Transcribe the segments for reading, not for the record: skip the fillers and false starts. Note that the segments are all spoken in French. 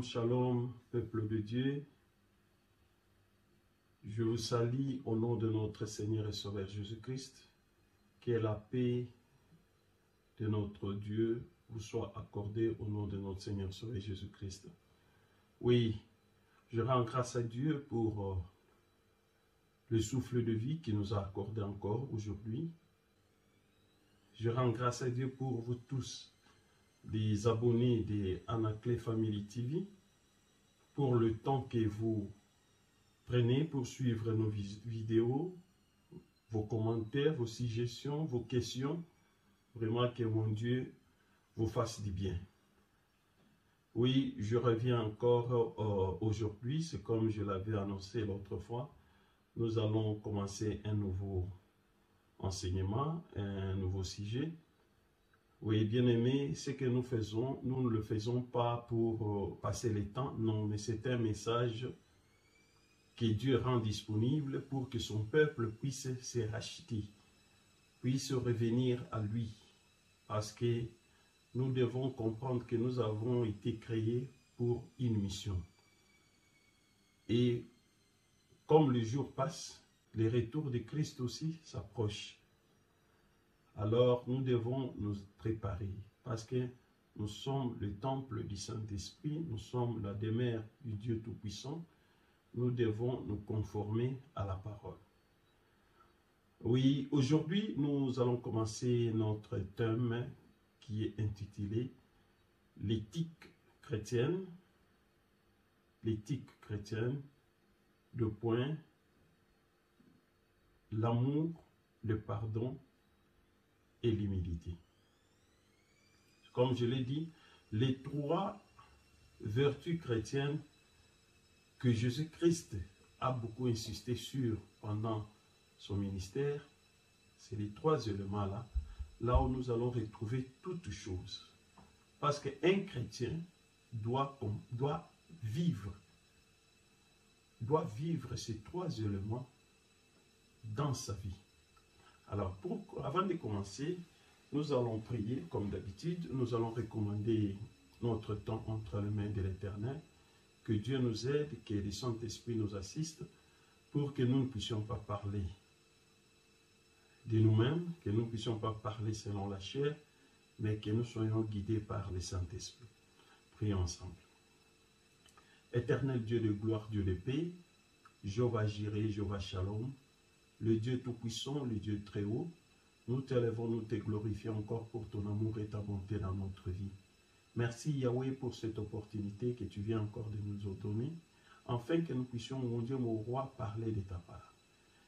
shalom, peuple de Dieu. Je vous salue au nom de notre Seigneur et Sauveur Jésus-Christ. Que la paix de notre Dieu vous soit accordée au nom de notre Seigneur et Sauveur Jésus-Christ. Oui, je rends grâce à Dieu pour le souffle de vie qu'il nous a accordé encore aujourd'hui. Je rends grâce à Dieu pour vous tous, les abonnés de Anaclé Family TV, pour le temps que vous prenez pour suivre nos vidéos, vos commentaires, vos suggestions, vos questions. Vraiment que mon Dieu vous fasse du bien. Oui, je reviens encore aujourd'hui, c'est comme je l'avais annoncé l'autre fois. Nous allons commencer un nouveau enseignement, un nouveau sujet. Oui, bien aimé, ce que nous faisons, nous ne le faisons pas pour passer le temps, non, mais c'est un message que Dieu rend disponible pour que son peuple puisse se racheter, puisse revenir à lui. Parce que nous devons comprendre que nous avons été créés pour une mission. Et comme le jour passe, le retour de Christ aussi s'approche. Alors nous devons nous préparer parce que nous sommes le temple du Saint-Esprit, nous sommes la demeure du Dieu Tout-Puissant. Nous devons nous conformer à la parole. Oui, aujourd'hui, nous allons commencer notre thème qui est intitulé « L'éthique chrétienne ». L'éthique chrétienne, deux points, l'amour, le pardon et l'humilité. Comme je l'ai dit, les trois vertus chrétiennes que Jésus-Christ a beaucoup insisté sur pendant son ministère, c'est les trois éléments-là, là où nous allons retrouver toutes choses. Parce qu'un chrétien doit vivre ces trois éléments dans sa vie. Alors, avant de commencer, nous allons prier comme d'habitude, nous allons recommander notre temps entre les mains de l'Éternel, que Dieu nous aide, que le Saint-Esprit nous assiste, pour que nous ne puissions pas parler de nous-mêmes, que nous ne puissions pas parler selon la chair, mais que nous soyons guidés par le Saint-Esprit. Prions ensemble. Éternel Dieu de gloire, Dieu de paix, Jéhovah Jireh, Jéhovah Shalom, le Dieu Tout-Puissant, le Dieu très haut, nous t'élèvons, nous te glorifions encore pour ton amour et ta bonté dans notre vie. Merci Yahweh pour cette opportunité que tu viens encore de nous donner, afin que nous puissions, mon Dieu, mon roi, parler de ta part.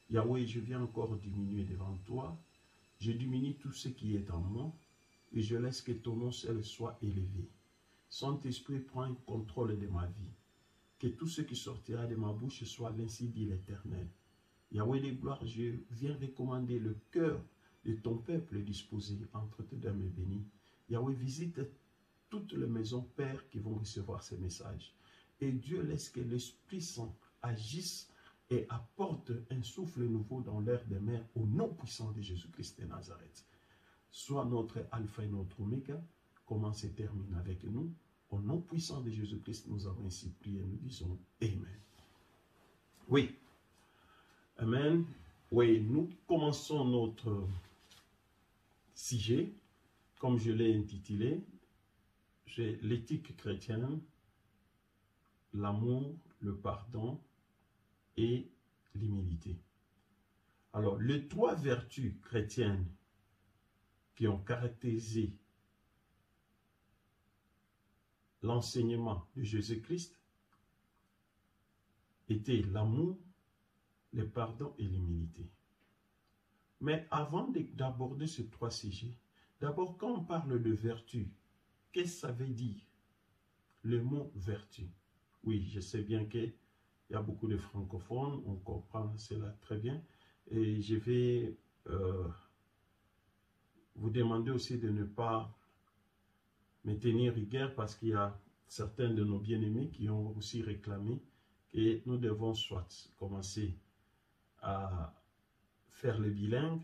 Yahweh, je viens encore diminuer devant toi, je diminue tout ce qui est en moi, et je laisse que ton nom seul soit élevé. Saint-Esprit, prends le contrôle de ma vie, que tout ce qui sortira de ma bouche soit l'ainsi dit l'Éternel. Yahweh de gloire, je viens recommander le cœur de ton peuple disposé entre tes deux mains bénies. Yahweh, visite toutes les maisons, Père, qui vont recevoir ces messages. Et Dieu laisse que l'Esprit Saint agisse et apporte un souffle nouveau dans l'air des mers au nom puissant de Jésus-Christ de Nazareth. Sois notre alpha et notre oméga, commence et termine avec nous. Au nom puissant de Jésus-Christ, nous avons ainsi prié, nous disons Amen. Oui. Amen. Oui, nous commençons notre sujet, comme je l'ai intitulé, l'éthique chrétienne, l'amour, le pardon et l'humilité. Alors, les trois vertus chrétiennes qui ont caractérisé l'enseignement de Jésus-Christ étaient l'amour, le pardon et l'humilité. Mais avant d'aborder ces trois sujets, d'abord, quand on parle de vertu, qu'est-ce que ça veut dire? Le mot vertu. Oui, je sais bien qu'il y a beaucoup de francophones, on comprend cela très bien. Et je vais vous demander aussi de ne pas me tenir rigueur parce qu'il y a certains de nos bien-aimés qui ont aussi réclamé que nous devons soit commencer à faire le bilingue,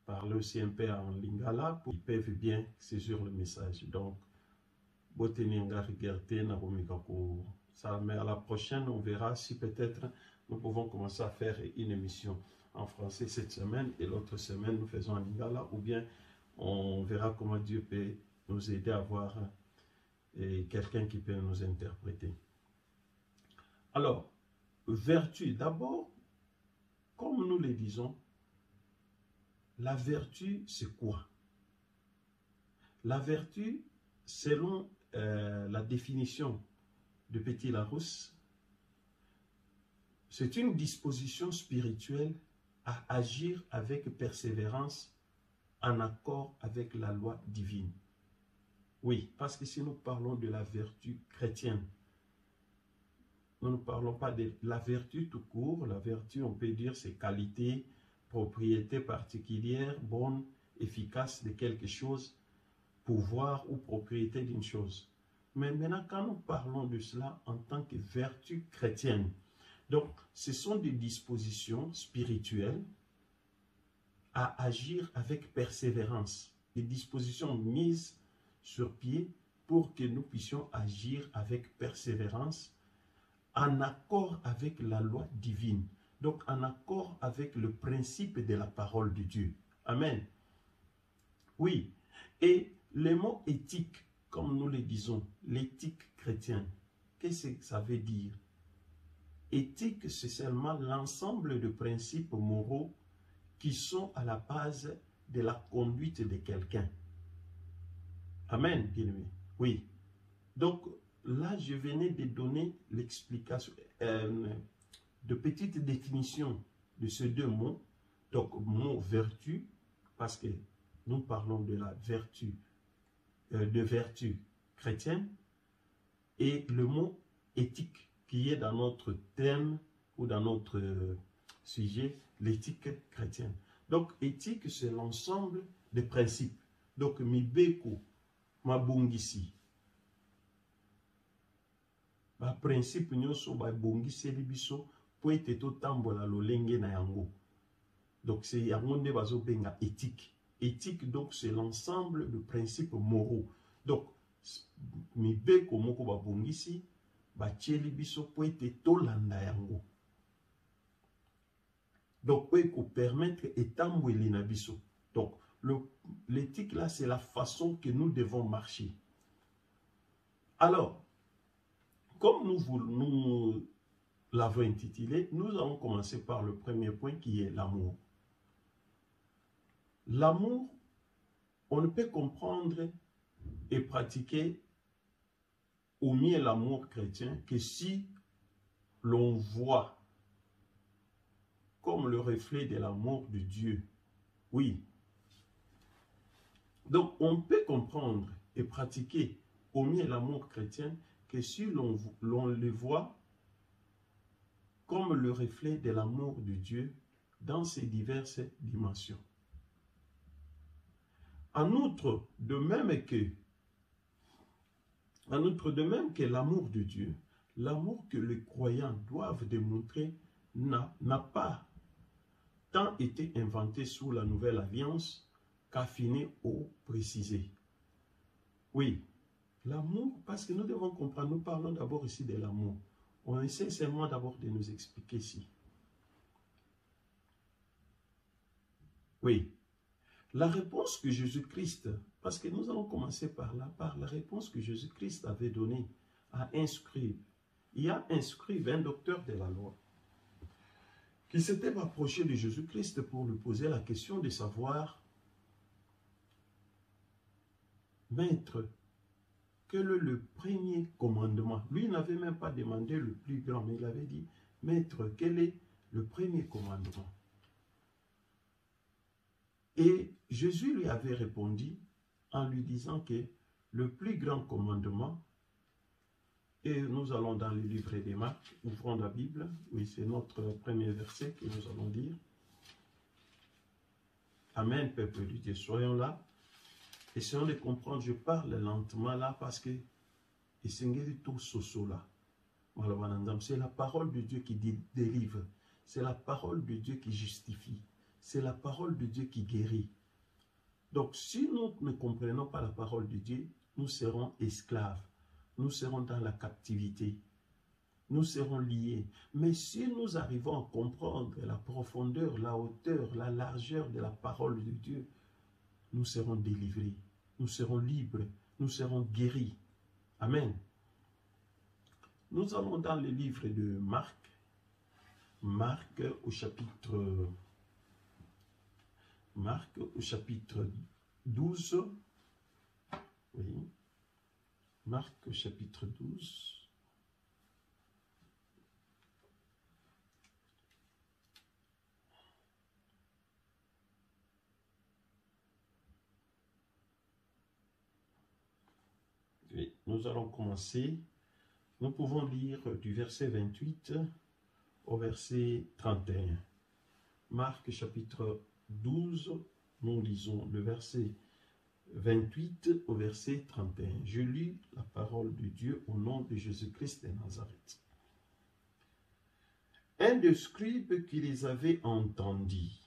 parler aussi un peu en lingala, pour qu'ils peuvent bien saisir le message. Donc, Mais à la prochaine, on verra si peut-être nous pouvons commencer à faire une émission en français cette semaine et l'autre semaine, nous faisons en lingala, ou bien on verra comment Dieu peut nous aider à avoir quelqu'un qui peut nous interpréter. Alors, vertu, d'abord, comme nous le disons, la vertu, c'est quoi? La vertu, selon la définition de Petit Larousse, c'est une disposition spirituelle à agir avec persévérance en accord avec la loi divine. Oui, parce que si nous parlons de la vertu chrétienne, nous ne parlons pas de la vertu tout court. La vertu, on peut dire, c'est qualité, propriété particulière, bonne, efficace de quelque chose, pouvoir ou propriété d'une chose. Mais maintenant, quand nous parlons de cela en tant que vertu chrétienne, donc ce sont des dispositions spirituelles à agir avec persévérance, des dispositions mises sur pied pour que nous puissions agir avec persévérance en accord avec la loi divine, donc en accord avec le principe de la parole de Dieu. Amen. Oui, et le mot éthique, comme nous le disons, l'éthique chrétienne, qu'est-ce que ça veut dire? Éthique, c'est seulement l'ensemble de principes moraux qui sont à la base de la conduite de quelqu'un. Amen, bien-aimé. Oui. Donc, là, je venais de donner l'explication, de petites définitions de ces deux mots. Donc, mot vertu, parce que nous parlons de la vertu, de vertu chrétienne, et le mot éthique, qui est dans notre thème ou dans notre sujet, l'éthique chrétienne. Donc, éthique, c'est l'ensemble des principes. Donc, mibeko, mabungisi. Ba principe nyonso ba bongiseli biso po ete totambola lolenge na yango. Donc c'est yango nde bazo benga éthique. Éthique donc c'est l'ensemble de principes moraux. Donc mibeko moko ba bongisi ba tieli biso po ete tolanda yango. Donc po eko permettre etambweli na biso. Donc l'éthique là c'est la façon que nous devons marcher. Alors comme nous l'avons intitulé, nous allons commencer par le premier point qui est l'amour. L'amour, on ne peut comprendre et pratiquer au mieux l'amour chrétien que si l'on voit comme le reflet de l'amour de Dieu. Oui. Donc, on peut comprendre et pratiquer au mieux l'amour chrétien que si l'on le voit comme le reflet de l'amour de Dieu dans ses diverses dimensions. En outre, de même que l'amour de Dieu, l'amour que les croyants doivent démontrer n'a pas tant été inventé sous la nouvelle alliance qu'affiné ou précisé. Oui. L'amour, parce que nous devons comprendre, nous parlons d'abord ici de l'amour. On essaie seulement d'abord de nous expliquer ici. Oui. La réponse que Jésus-Christ, parce que nous allons commencer par là, par la réponse que Jésus-Christ avait donnée à un scribe. Il y a un scribe, un docteur de la loi, qui s'était approché de Jésus-Christ pour lui poser la question de savoir, Maître, quel est le premier commandement? Lui n'avait même pas demandé le plus grand, mais il avait dit, Maître, quel est le premier commandement? Et Jésus lui avait répondu en lui disant que le plus grand commandement, et nous allons dans le livre des Marc, ouvrons la Bible, oui, c'est notre premier verset que nous allons lire. Amen, peuple de Dieu, soyons là. Essayons de comprendre, je parle lentement là parce que c'est la parole de Dieu qui délivre, c'est la parole de Dieu qui justifie, c'est la parole de Dieu qui guérit. Donc si nous ne comprenons pas la parole de Dieu, nous serons esclaves. Nous serons dans la captivité. Nous serons liés. Mais si nous arrivons à comprendre la profondeur, la hauteur, la largeur de la parole de Dieu, nous serons délivrés. Nous serons libres. Nous serons guéris. Amen. Nous allons dans le livre de Marc. Marc au chapitre 12. Oui. Marc au chapitre 12. Oui, nous allons commencer. Nous pouvons lire du verset 28 au verset 31. Marc chapitre 12, nous lisons le verset 28 au verset 31. Je lis la parole de Dieu au nom de Jésus-Christ de Nazareth. Un des scribes qui les avait entendus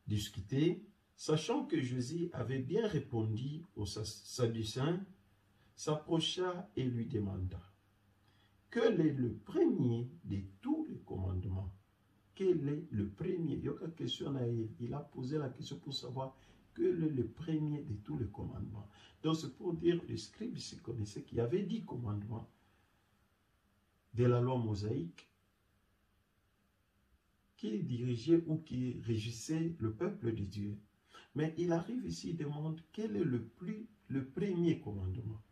discuter, sachant que Jésus avait bien répondu aux Sadducéens, s'approcha et lui demanda: quel est le premier de tous les commandements? Quel est le premier? Il a posé la question pour savoir quel est le premier de tous les commandements. Donc c'est pour dire, le scribe se connaissait qu'il y avait 10 commandements de la loi mosaïque qui dirigeaient ou qui régissaient le peuple de Dieu. Mais il arrive ici, il demande quel est le premier commandement.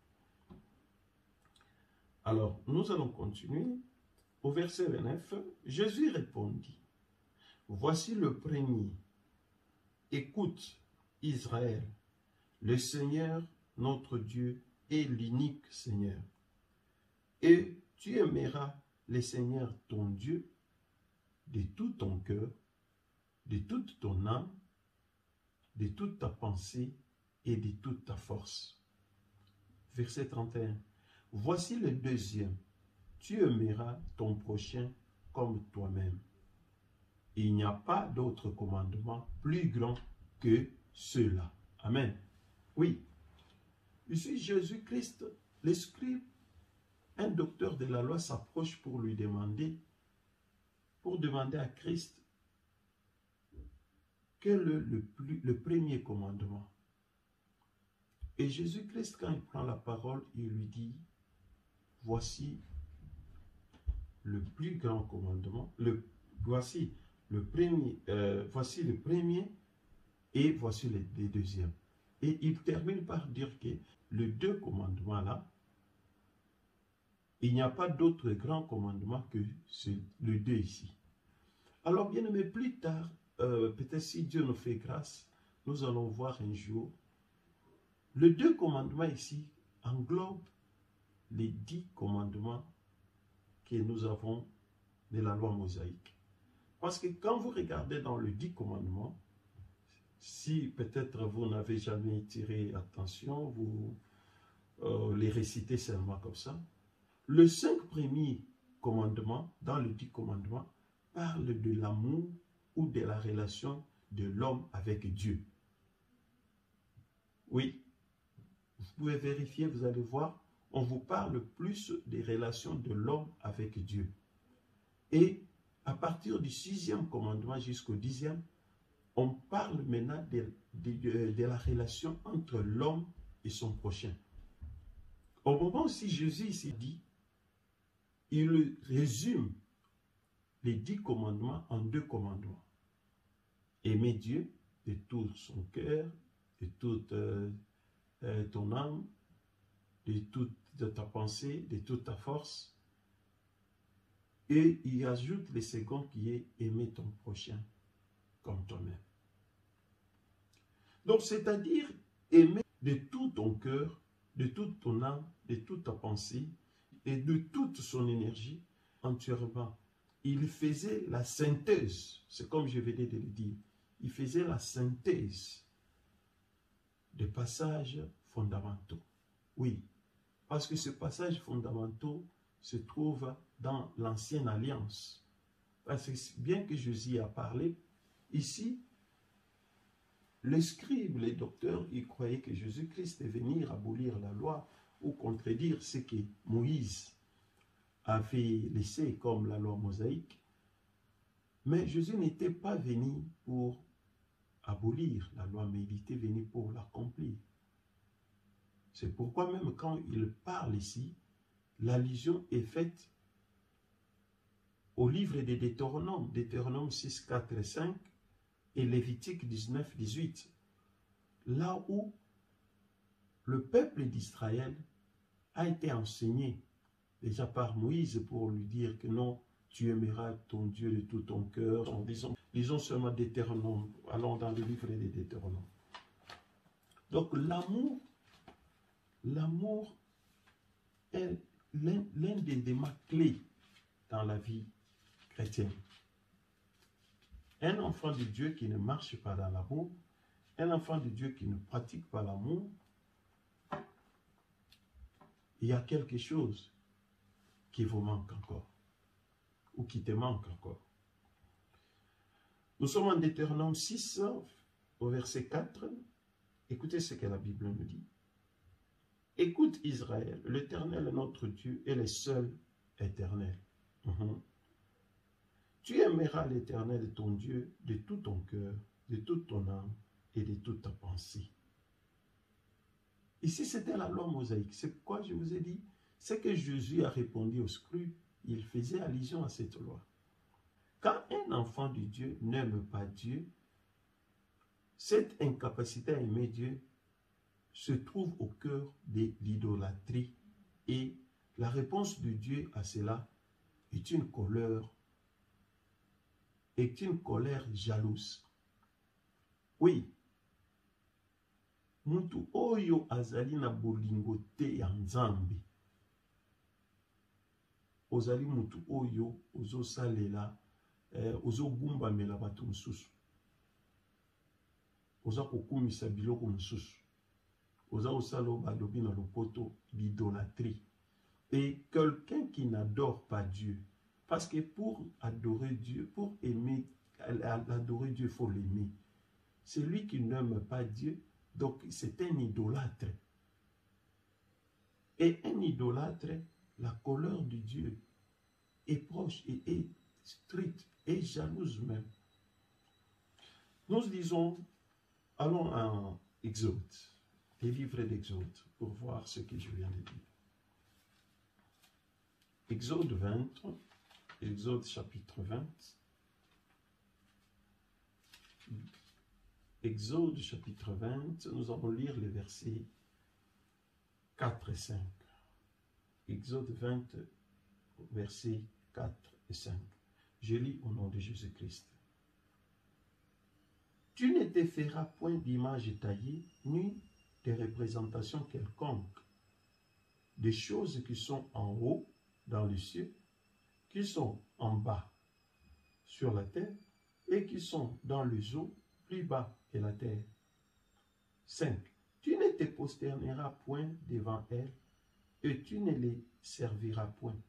Alors, nous allons continuer. Au verset 29, Jésus répondit: voici le premier. Écoute, Israël, le Seigneur, notre Dieu, est l'unique Seigneur. Et tu aimeras le Seigneur, ton Dieu, de tout ton cœur, de toute ton âme, de toute ta pensée et de toute ta force. Verset 31. Voici le deuxième. Tu aimeras ton prochain comme toi-même. Il n'y a pas d'autre commandement plus grand que cela. Amen. Oui. Ici, Jésus-Christ, le scribe, un docteur de la loi, s'approche pour lui demander, à Christ, quel est le premier commandement. Et Jésus-Christ, quand il prend la parole, il lui dit: voici le plus grand commandement, voici le premier et voici les deuxièmes. Et il termine par dire que les deux commandements là, il n'y a pas d'autre grand commandement que le deux ici. Alors bien aimé, plus tard, peut-être si Dieu nous fait grâce, nous allons voir un jour, les deux commandements ici englobent les 10 commandements que nous avons de la loi mosaïque. Parce que quand vous regardez dans le 10 commandements, si peut-être vous n'avez jamais tiré attention, vous les récitez seulement comme ça, le 5 premiers commandements, dans le 10 commandements, parle de l'amour ou de la relation de l'homme avec Dieu. Oui, vous pouvez vérifier, vous allez voir, on vous parle plus des relations de l'homme avec Dieu. Et à partir du 6e commandement jusqu'au 10e, on parle maintenant de la relation entre l'homme et son prochain. Au moment où Jésus ici dit, il résume les 10 commandements en 2 commandements. Aimer Dieu de tout son cœur, de toute ton âme, de toute ta pensée, de toute ta force. Et il ajoute le second qui est aimer ton prochain comme toi-même. Donc, c'est-à-dire aimer de tout ton cœur, de toute ton âme, de toute ta pensée et de toute son énergie entièrement. Il faisait la synthèse, c'est comme je venais de le dire, il faisait la synthèse des passages fondamentaux. Oui, parce que ces passages fondamentaux se trouvent dans l'ancienne alliance. Parce que bien que Jésus a parlé, ici, Les scribes, les docteurs, ils croyaient que Jésus-Christ est venu abolir la loi ou contredire ce que Moïse avait laissé comme la loi mosaïque. Mais Jésus n'était pas venu pour abolir la loi, mais il était venu pour l'accomplir. C'est pourquoi même quand il parle ici, l'allusion est faite au livre des Deutéronome, Deutéronome 6, 4 et 5, et Lévitique 19, 18, là où le peuple d'Israël a été enseigné déjà par Moïse pour lui dire que non, tu aimeras ton Dieu de tout ton cœur. Lisons seulement Deutéronome, allons dans le livre des Deutéronomes. Donc l'amour est l'un des éléments clés dans la vie chrétienne. Un enfant de Dieu qui ne marche pas dans l'amour, un enfant de Dieu qui ne pratique pas l'amour, il y a quelque chose qui vous manque encore, ou qui te manque encore. Nous sommes en Deutéronome 6, au verset 4. Écoutez ce que la Bible nous dit. Écoute Israël, l'Éternel notre Dieu est le seul éternel. Tu aimeras l'Éternel ton Dieu de tout ton cœur, de toute ton âme et de toute ta pensée. Ici, c'était la loi mosaïque. C'est pourquoi je vous ai dit, c'est que Jésus a répondu aux scribes, il faisait allusion à cette loi. Quand un enfant de Dieu n'aime pas Dieu, cette incapacité à aimer Dieu se trouve au cœur de l'idolâtrie. Et la réponse de Dieu à cela est une colère jalouse. Oui. Mutu oyo azali na bolingo te ya Nzambe. Ozali mutu oyo ozo salela, ozo gumba mela batu mususu. Oza kokumisa biloko mususu. Oza osalo balobi na lopoto l'idolâtrie. Et quelqu'un qui n'adore pas Dieu, parce que pour adorer Dieu, pour aimer, adorer Dieu, il faut l'aimer. Celui qui n'aime pas Dieu, donc c'est un idolâtre. Et un idolâtre, la colère de Dieu est proche et est stricte et jalouse même. Nous disons, allons en Exode, les livres d'Exode, pour voir ce que je viens de dire. Exode 20, Exode chapitre 20. Exode chapitre 20, nous allons lire les versets 4 et 5. Exode 20, versets 4 et 5. Je lis au nom de Jésus-Christ. Tu ne te feras point d'image taillée, ni de représentation quelconque, des choses qui sont en haut, dans les cieux, qui sont en bas, sur la terre, et qui sont dans les eaux, plus bas que la terre. 5. Tu ne te prosterneras point devant elles, et tu ne les serviras point,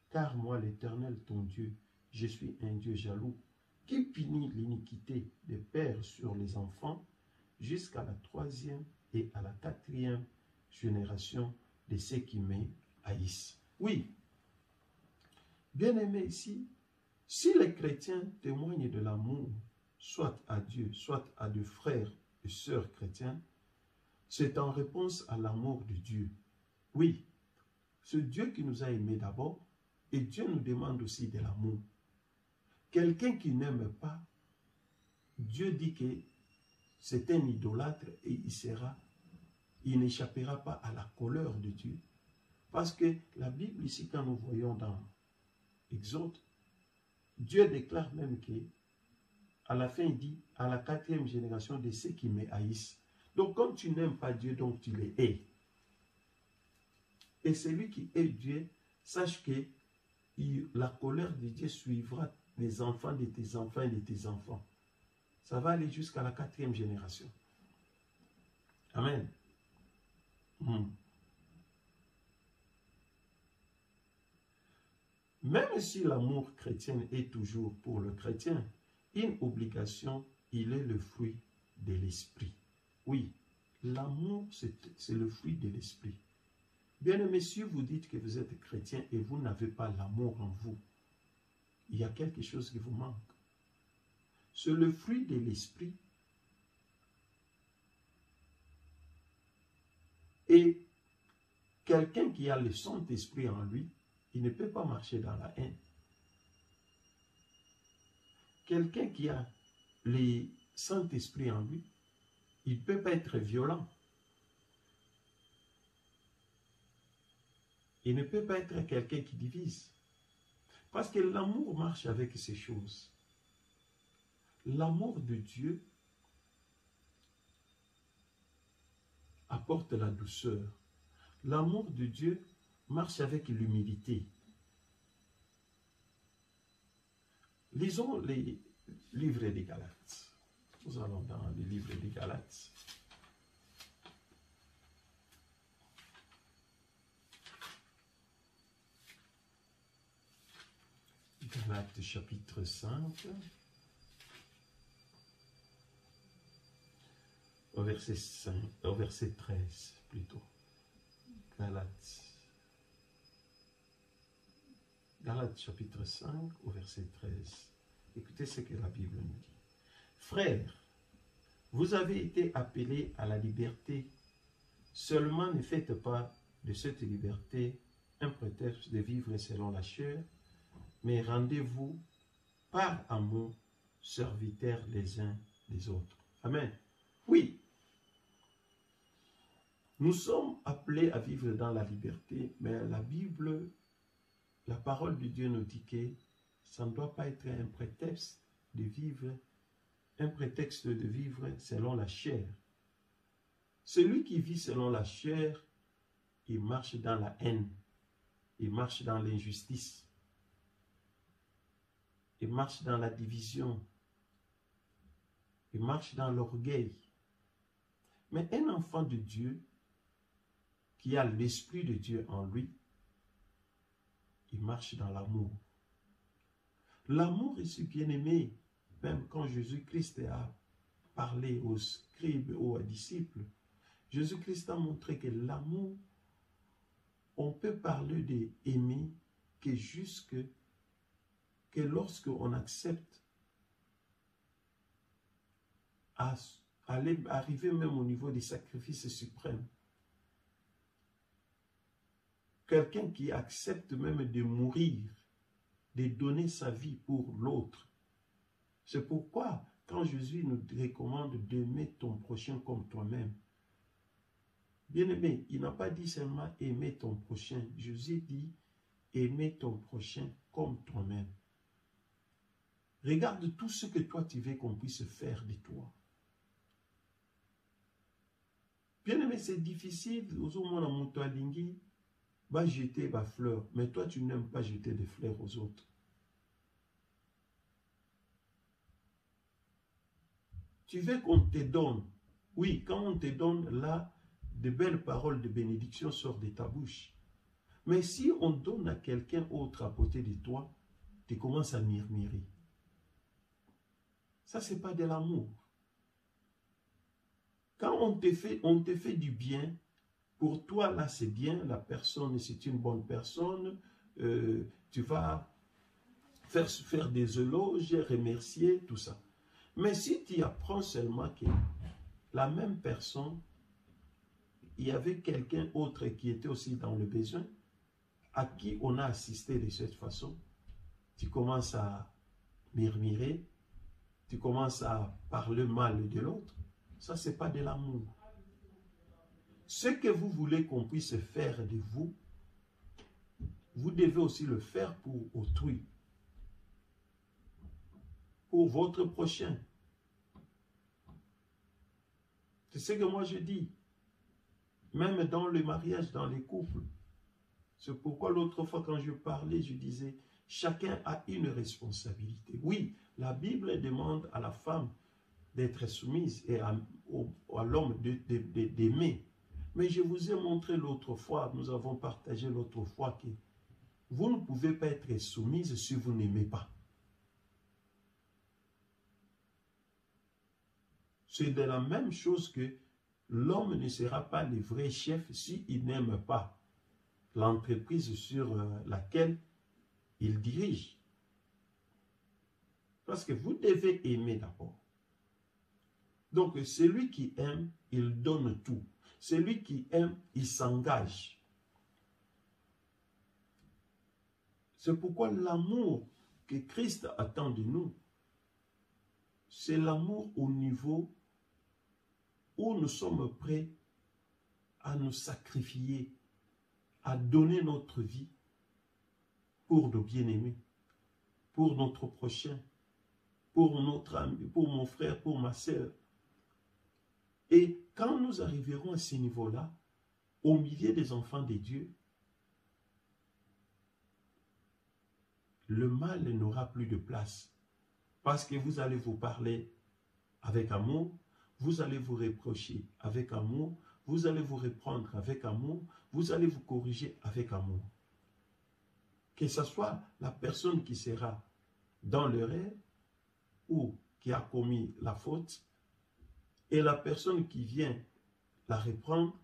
car moi, l'Éternel, ton Dieu, je suis un Dieu jaloux, qui punit l'iniquité des pères sur les enfants, jusqu'à la 3e et à la 4e génération de ceux qui me haïssent. Oui, bien aimé ici, si les chrétiens témoignent de l'amour, soit à Dieu, soit à des frères et sœurs chrétiens, c'est en réponse à l'amour de Dieu. Oui, c'est Dieu qui nous a aimés d'abord, et Dieu nous demande aussi de l'amour. Quelqu'un qui n'aime pas, Dieu dit que c'est un idolâtre et il n'échappera pas à la colère de Dieu. Parce que la Bible ici, quand nous voyons dans Exode, Dieu déclare même que à la fin, il dit, à la 4e génération de ceux qui me haïssent. Donc, comme tu n'aimes pas Dieu, donc tu les hais. Et celui qui hait Dieu, sache que la colère de Dieu suivra les enfants de tes enfants et de tes enfants. Ça va aller jusqu'à la 4e génération. Amen. Même si l'amour chrétien est toujours pour le chrétien une obligation, il est le fruit de l'esprit. Oui, l'amour, c'est le fruit de l'esprit. Bien-aimés, si vous dites que vous êtes chrétien et vous n'avez pas l'amour en vous, il y a quelque chose qui vous manque. C'est le fruit de l'esprit. Et quelqu'un qui a le Saint-Esprit en lui, il ne peut pas marcher dans la haine. Quelqu'un qui a le Saint-Esprit en lui, il ne peut pas être violent. Il ne peut pas être quelqu'un qui divise. Parce que l'amour marche avec ces choses. L'amour de Dieu apporte la douceur. L'amour de Dieu marche avec l'humilité. Lisons les livres des Galates. Nous allons dans les livres des Galates. Galates chapitre 5. Au verset 5, au verset 13 plutôt. Galates chapitre 5 au verset 13. Écoutez ce que la Bible nous dit. Frères, vous avez été appelés à la liberté. Seulement ne faites pas de cette liberté un prétexte de vivre selon la chair, mais rendez-vous par amour serviteurs les uns des autres. Amen. Oui. Nous sommes appelés à vivre dans la liberté, mais la Bible, la parole de Dieu nous dit que ça ne doit pas être un prétexte de vivre selon la chair. Celui qui vit selon la chair, il marche dans la haine, il marche dans l'injustice, il marche dans la division, il marche dans l'orgueil. Mais un enfant de Dieu, qui a l'Esprit de Dieu en lui, il marche dans l'amour. L'amour est ce bien-aimé, même quand Jésus-Christ a parlé aux scribes, aux disciples, Jésus-Christ a montré que l'amour, on peut parler d'aimer que lorsque on accepte à arriver même au niveau des sacrifices suprêmes. Quelqu'un qui accepte même de mourir, de donner sa vie pour l'autre. C'est pourquoi, quand Jésus nous recommande d'aimer ton prochain comme toi-même, bien-aimé, il n'a pas dit seulement aimer ton prochain. Jésus dit aimer ton prochain comme toi-même. Regarde tout ce que toi tu veux qu'on puisse faire de toi. Bien-aimé, c'est difficile, aux hommes en montalingi, va jeter ma fleur, mais toi tu n'aimes pas jeter des fleurs aux autres. Tu veux qu'on te donne. Oui, quand on te donne là, de belles paroles de bénédiction sortent de ta bouche. Mais si on donne à quelqu'un autre à côté de toi, tu commences à murmurer. Ça, ce n'est pas de l'amour. Quand on te fait du bien, pour toi, là, c'est bien, la personne, c'est une bonne personne, tu vas faire des éloges, remercier, tout ça. Mais si tu apprends seulement que la même personne, il y avait quelqu'un autre qui était aussi dans le besoin, à qui on a assisté de cette façon, tu commences à murmurer, tu commences à parler mal de l'autre, ça, ce n'est pas de l'amour. Ce que vous voulez qu'on puisse faire de vous, vous devez aussi le faire pour autrui, pour votre prochain. C'est ce que moi je dis, même dans le mariage, dans les couples. C'est pourquoi l'autre fois quand je parlais, je disais, chacun a une responsabilité. Oui, la Bible demande à la femme d'être soumise et à l'homme d'aimer. Mais je vous ai montré l'autre fois, nous avons partagé l'autre fois que vous ne pouvez pas être soumise si vous n'aimez pas. C'est de la même chose que l'homme ne sera pas le vrai chef s'il n'aime pas l'entreprise sur laquelle il dirige. Parce que vous devez aimer d'abord. Donc, celui qui aime, il donne tout. Celui qui aime, il s'engage. C'est pourquoi l'amour que Christ attend de nous, c'est l'amour au niveau où nous sommes prêts à nous sacrifier, à donner notre vie pour nos bien-aimés, pour notre prochain, pour notre ami, pour mon frère, pour ma sœur. Et quand nous arriverons à ce niveau-là, au milieu des enfants de Dieu, le mal n'aura plus de place. Parce que vous allez vous parler avec amour, vous allez vous reprocher avec amour, vous allez vous reprendre avec amour, vous allez vous corriger avec amour. Que ce soit la personne qui sera dans l'erreur ou qui a commis la faute, et la personne qui vient la reprendre,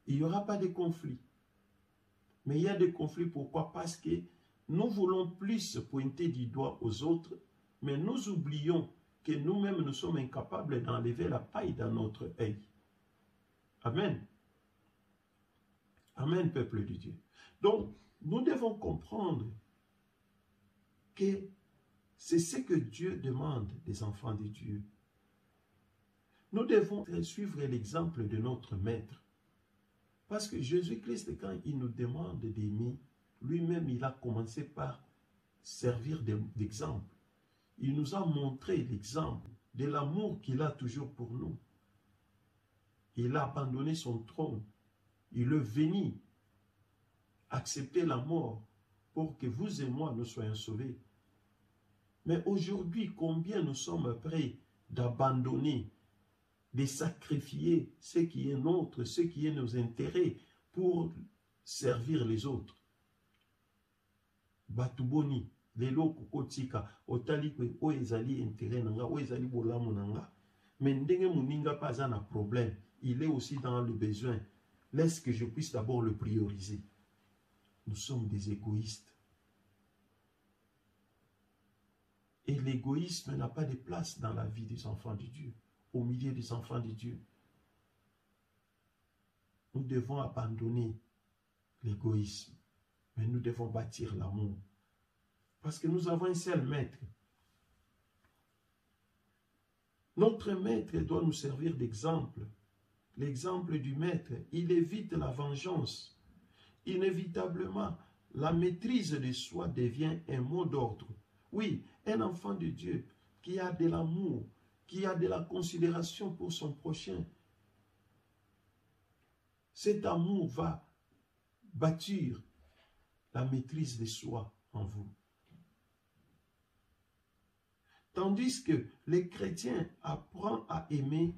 il n'y aura pas de conflit. Mais il y a des conflits, pourquoi? Parce que nous voulons plus pointer du doigt aux autres, mais nous oublions que nous-mêmes, nous sommes incapables d'enlever la paille dans notre œil. Amen. Amen, peuple de Dieu. Donc, nous devons comprendre que c'est ce que Dieu demande des enfants de Dieu. Nous devons suivre l'exemple de notre Maître. Parce que Jésus-Christ, quand il nous demande d'aimer, lui-même, il a commencé par servir d'exemple. Il nous a montré l'exemple de l'amour qu'il a toujours pour nous. Il a abandonné son trône. Il est venu accepter la mort pour que vous et moi nous soyons sauvés. Mais aujourd'hui, combien nous sommes prêts d'abandonner, de sacrifier ce qui est nôtre, ce qui est nos intérêts pour servir les autres. Batuboni, lelo kukotika, otali kwe o ezali intérêt nanga, o ezali bolamu nanga. Mais ndenge muninga pas un problème, il est aussi dans le besoin. Laisse que je puisse d'abord le prioriser. Nous sommes des égoïstes. Et l'égoïsme n'a pas de place dans la vie des enfants de Dieu. Au milieu des enfants de Dieu, nous devons abandonner l'égoïsme, mais nous devons bâtir l'amour. Parce que nous avons un seul maître. Notre maître doit nous servir d'exemple. L'exemple du maître, il évite la vengeance. Inévitablement, la maîtrise de soi devient un mot d'ordre. Oui, un enfant de Dieu qui a de l'amour, qui a de la considération pour son prochain. Cet amour va bâtir la maîtrise de soi en vous. Tandis que les chrétiens apprennent à aimer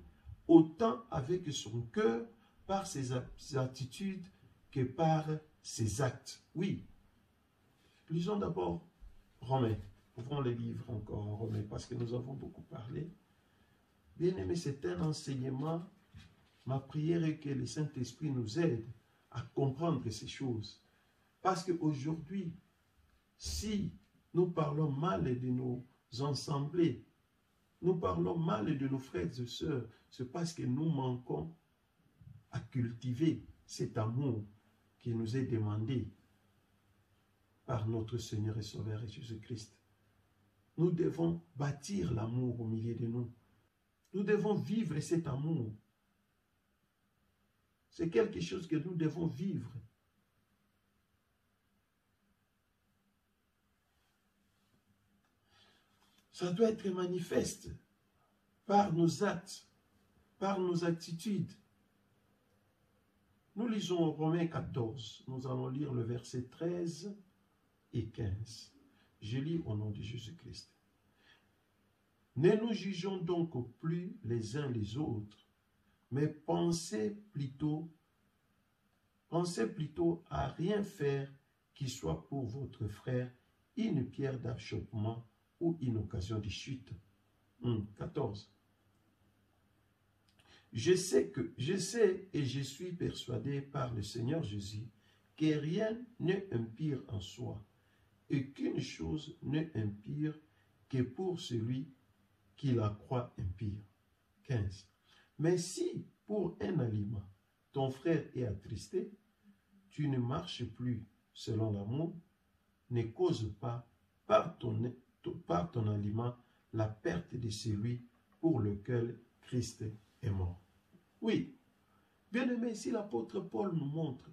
autant avec son cœur par ses attitudes que par ses actes. Oui. Lisons d'abord Romains. Ouvrons les livres encore en Romains parce que nous avons beaucoup parlé. Bien-aimé, c'est un enseignement. Ma prière est que le Saint-Esprit nous aide à comprendre ces choses. Parce qu'aujourd'hui, si nous parlons mal de nos assemblées, nous parlons mal de nos frères et sœurs, c'est parce que nous manquons à cultiver cet amour qui nous est demandé par notre Seigneur et Sauveur Jésus-Christ. Nous devons bâtir l'amour au milieu de nous. Nous devons vivre cet amour. C'est quelque chose que nous devons vivre. Ça doit être manifeste par nos actes, par nos attitudes. Nous lisons Romains 14. Nous allons lire le verset 13 et 15. Je lis au nom de Jésus-Christ. Ne nous jugeons donc plus les uns les autres, mais pensez plutôt à rien faire qui soit pour votre frère une pierre d'achoppement ou une occasion de chute. 14. Je sais et je suis persuadé par le Seigneur Jésus que rien n'est impur en soi et qu'une chose n'est impure que pour celui qui la croit impure. 15. Mais si pour un aliment, ton frère est attristé, tu ne marches plus selon l'amour, ne cause pas par ton aliment la perte de celui pour lequel Christ est mort. Oui, bien aimé, ici l'apôtre Paul nous montre,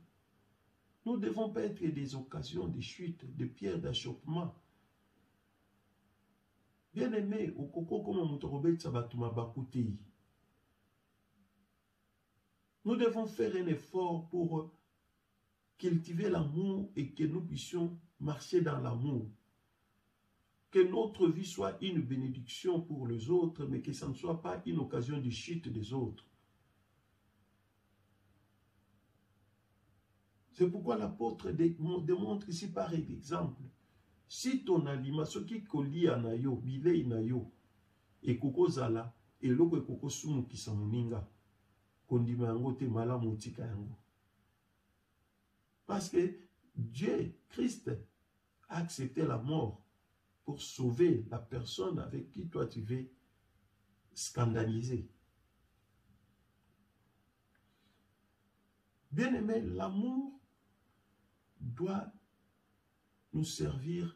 nous ne devons pas être des occasions de chute, de pierres d'achoppement. Bien aimé, au koko comme Motorobet Sabatuma Bakutei. Nous devons faire un effort pour cultiver l'amour et que nous puissions marcher dans l'amour. Que notre vie soit une bénédiction pour les autres, mais que ça ne soit pas une occasion de chute des autres. C'est pourquoi l'apôtre démontre ici par exemple, si ton aliment, ce qui colie à nayo, bilei nayo, et koko zala, et loko koko sumu kisamuninga, kondima yango te malamu tika yango. Parce que Dieu, Christ, a accepté la mort pour sauver la personne avec qui toi tu veux scandaliser. Bien aimé, l'amour doit nous servir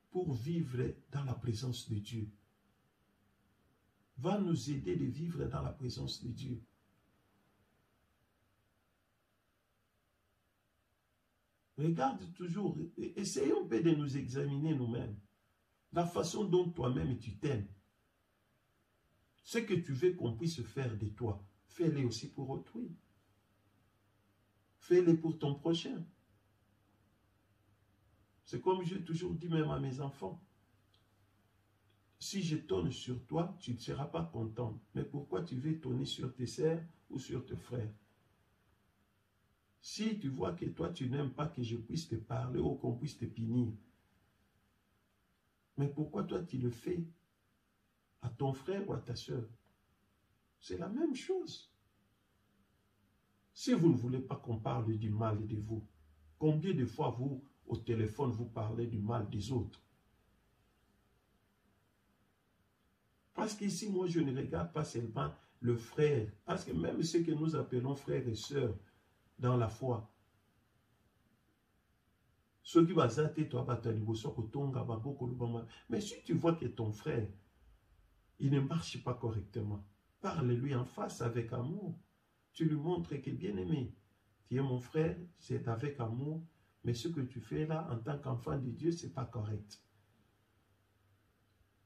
pour vivre dans la présence de Dieu. Va nous aider de vivre dans la présence de Dieu. Regarde toujours, essayons un peu de nous examiner nous-mêmes. La façon dont toi-même tu t'aimes. Ce que tu veux qu'on puisse faire de toi, fais-le aussi pour autrui. Fais-le pour ton prochain. C'est comme j'ai toujours dit même à mes enfants. Si je tonne sur toi, tu ne seras pas content. Mais pourquoi tu veux tonner sur tes sœurs ou sur tes frères? Si tu vois que toi, tu n'aimes pas que je puisse te parler ou qu'on puisse te punir, mais pourquoi toi, tu le fais à ton frère ou à ta sœur? C'est la même chose. Si vous ne voulez pas qu'on parle du mal de vous, combien de fois vous, au téléphone, vous parlez du mal des autres? Parce qu'ici, moi, je ne regarde pas seulement le frère, parce que même ceux que nous appelons frères et sœurs dans la foi, ceux qui mais si tu vois que ton frère, il ne marche pas correctement, parle-lui en face avec amour. Tu lui montres que bien aimé, tu es mon frère, c'est avec amour, mais ce que tu fais là, en tant qu'enfant de Dieu, ce n'est pas correct.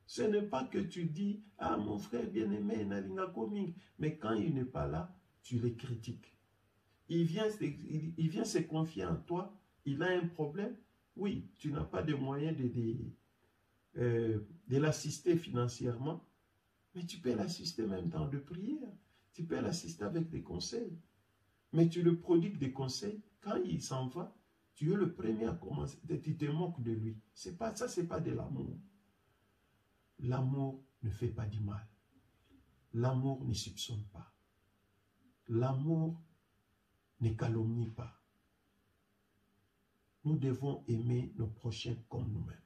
Ce n'est pas que tu dis, ah mon frère bien aimé, mais quand il n'est pas là, tu les critiques. Il vient se confier en toi, il a un problème. Oui, tu n'as pas de moyens de l'assister financièrement, mais tu peux l'assister même dans de prières. Tu peux l'assister avec des conseils. Mais tu le prodigues des conseils. Quand il s'en va, tu es le premier à commencer. Tu te moques de lui. C'est pas ça, c'est pas de l'amour. L'amour ne fait pas du mal. L'amour ne soupçonne pas. L'amour ne calomnie pas. Nous devons aimer nos prochains comme nous-mêmes.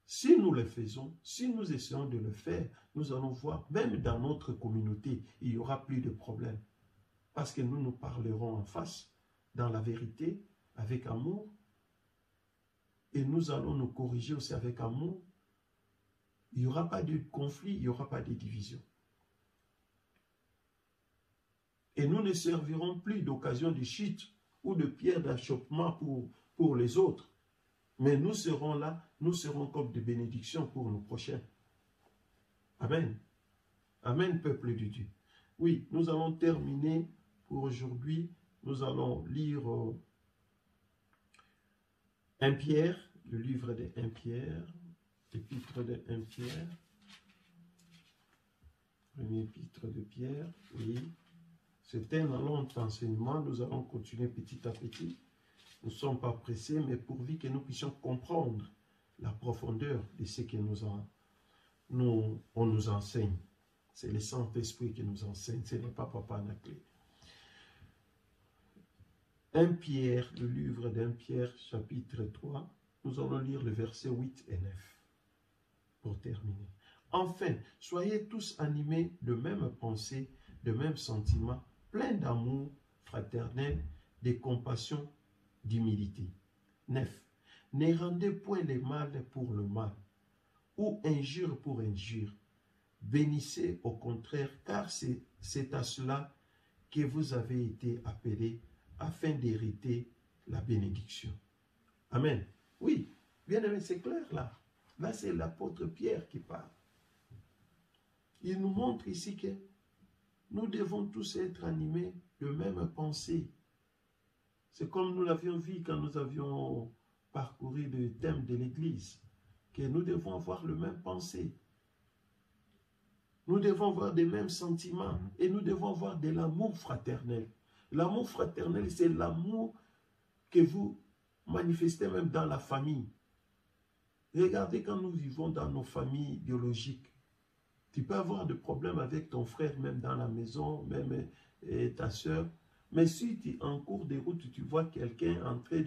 Si nous le faisons, si nous essayons de le faire, nous allons voir, même dans notre communauté, il n'y aura plus de problème. Parce que nous nous parlerons en face, dans la vérité, avec amour, et nous allons nous corriger aussi avec amour. Il n'y aura pas de conflit, il n'y aura pas de division. Et nous ne servirons plus d'occasion de chute ou de pierre d'achoppement pour les autres. Mais nous serons là, nous serons comme de bénédictions pour nos prochains. Amen. Amen, peuple de Dieu. Oui, nous allons terminer pour aujourd'hui. Nous allons lire 1 Pierre, le livre de 1 Pierre, l'épître de 1 Pierre. Premier épître de Pierre, oui. C'est un long enseignement, nous allons continuer petit à petit. Nous ne sommes pas pressés, mais pourvu que nous puissions comprendre la profondeur de ce que nous on nous enseigne. C'est le Saint-Esprit qui nous enseigne, ce n'est pas Papa Anaclet. 1 Pierre, le livre d'1 Pierre, chapitre 3, nous allons lire le verset 8 et 9 pour terminer. Enfin, soyez tous animés de même pensée, de même sentiment, pleins d'amour fraternel, de compassion, d'humilité. 9. Ne rendez point le mal pour le mal, ou injure pour injure. Bénissez au contraire, car c'est à cela que vous avez été appelés, afin d'hériter la bénédiction. Amen. Oui, bien aimé, c'est clair là. Là, c'est l'apôtre Pierre qui parle. Il nous montre ici que nous devons tous être animés de même pensée. C'est comme nous l'avions vu quand nous avions parcouru le thème de l'Église, que nous devons avoir le même pensée. Nous devons avoir des mêmes sentiments et nous devons avoir de l'amour fraternel. L'amour fraternel, c'est l'amour que vous manifestez même dans la famille. Regardez quand nous vivons dans nos familles biologiques. Tu peux avoir des problèmes avec ton frère, même dans la maison, même ta soeur. Mais si en cours de route, tu vois quelqu'un en train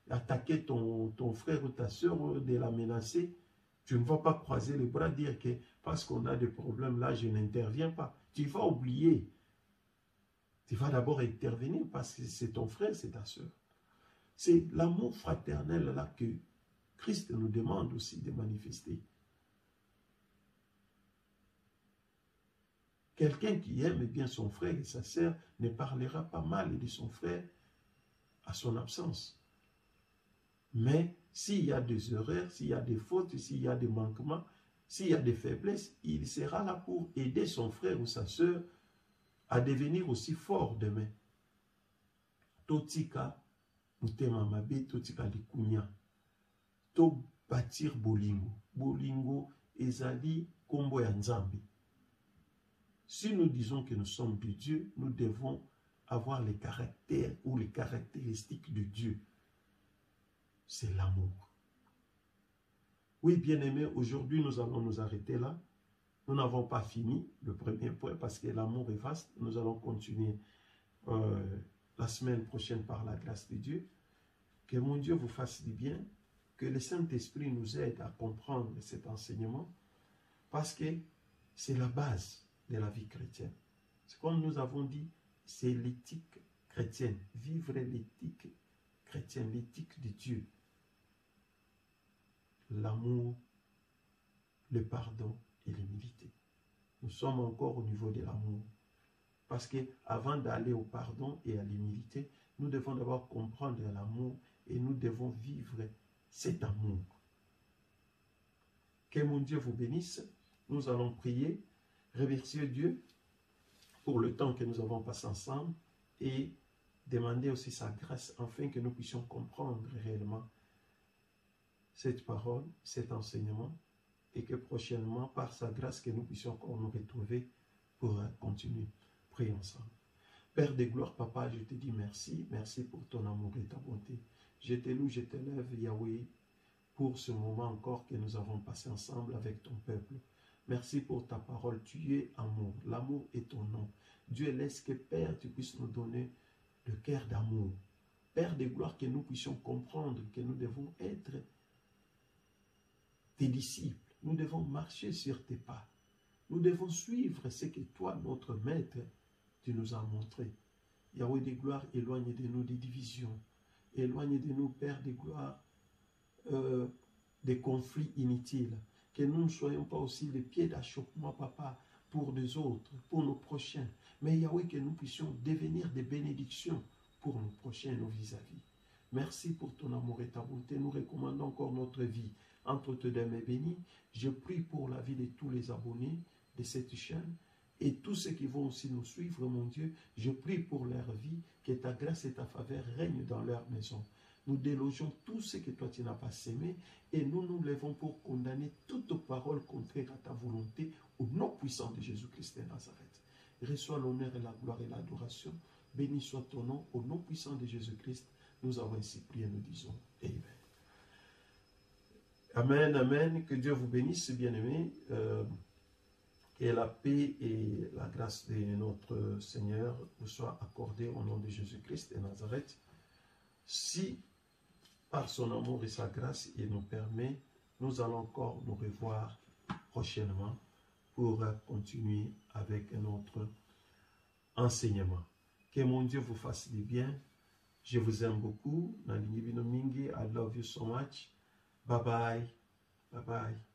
d'attaquer ton frère ou ta soeur, ou de la menacer, tu ne vas pas croiser les bras, dire que parce qu'on a des problèmes là, je n'interviens pas. Tu vas oublier. Tu vas d'abord intervenir parce que c'est ton frère, c'est ta soeur. C'est l'amour fraternel là que Christ nous demande aussi de manifester. Quelqu'un qui aime bien son frère et sa sœur ne parlera pas mal de son frère à son absence. Mais s'il y a des erreurs, s'il y a des fautes, s'il y a des manquements, s'il y a des faiblesses, il sera là pour aider son frère ou sa sœur à devenir aussi fort demain. Totika mutema mabe, totika likunya. To bâtir bolingo. Bolingo ezali kombo ya Nzambe. Si nous disons que nous sommes de Dieu, nous devons avoir les caractères ou les caractéristiques de Dieu. C'est l'amour. Oui, bien-aimés, aujourd'hui nous allons nous arrêter là. Nous n'avons pas fini le premier point parce que l'amour est vaste. Nous allons continuer la semaine prochaine par la grâce de Dieu. Que mon Dieu vous fasse du bien. Que le Saint-Esprit nous aide à comprendre cet enseignement parce que c'est la base de la vie chrétienne. C'est comme nous avons dit, c'est l'éthique chrétienne. Vivre l'éthique chrétienne, l'éthique de Dieu. L'amour, le pardon et l'humilité. Nous sommes encore au niveau de l'amour. Parce que avant d'aller au pardon et à l'humilité, nous devons d'abord comprendre l'amour et nous devons vivre cet amour. Que mon Dieu vous bénisse. Nous allons prier, remercier Dieu pour le temps que nous avons passé ensemble et demander aussi sa grâce afin que nous puissions comprendre réellement cette parole, cet enseignement et que prochainement, par sa grâce, que nous puissions encore nous retrouver pour continuer. Prions ensemble. Père de gloire, Papa, je te dis merci. Merci pour ton amour et ta bonté. Je te loue, je t'élève, Yahweh, pour ce moment encore que nous avons passé ensemble avec ton peuple. Merci pour ta parole. Tu es amour. L'amour est ton nom. Dieu laisse que, Père, tu puisses nous donner le cœur d'amour. Père de gloire, que nous puissions comprendre que nous devons être tes disciples. Nous devons marcher sur tes pas. Nous devons suivre ce que toi, notre Maître, tu nous as montré. Yahweh de gloire, éloigne de nous des divisions. Éloigne de nous, Père de gloire, des conflits inutiles. Que nous ne soyons pas aussi les pieds d'achoppement, Papa, pour les autres, pour nos prochains. Mais Yahweh, que nous puissions devenir des bénédictions pour nos prochains, nos vis-à-vis. Merci pour ton amour et ta bonté. Nous recommandons encore notre vie entre tes mains bénies. Je prie pour la vie de tous les abonnés de cette chaîne et tous ceux qui vont aussi nous suivre, mon Dieu. Je prie pour leur vie, que ta grâce et ta faveur règnent dans leur maison. Nous délogeons tout ce que toi tu n'as pas sémé et nous nous levons pour condamner toute parole contraire à ta volonté au nom puissant de Jésus-Christ de Nazareth. Reçois l'honneur et la gloire et l'adoration. Béni soit ton nom au nom puissant de Jésus-Christ. Nous avons ainsi prié, nous disons Amen. Amen, amen. Que Dieu vous bénisse, bien-aimés. Que la paix et la grâce de notre Seigneur vous soient accordées au nom de Jésus-Christ de Nazareth. Si, par son amour et sa grâce, il nous permet, nous allons encore nous revoir prochainement pour continuer avec notre enseignement. Que mon Dieu vous fasse du bien. Je vous aime beaucoup. I love you so much. Bye bye. Bye bye.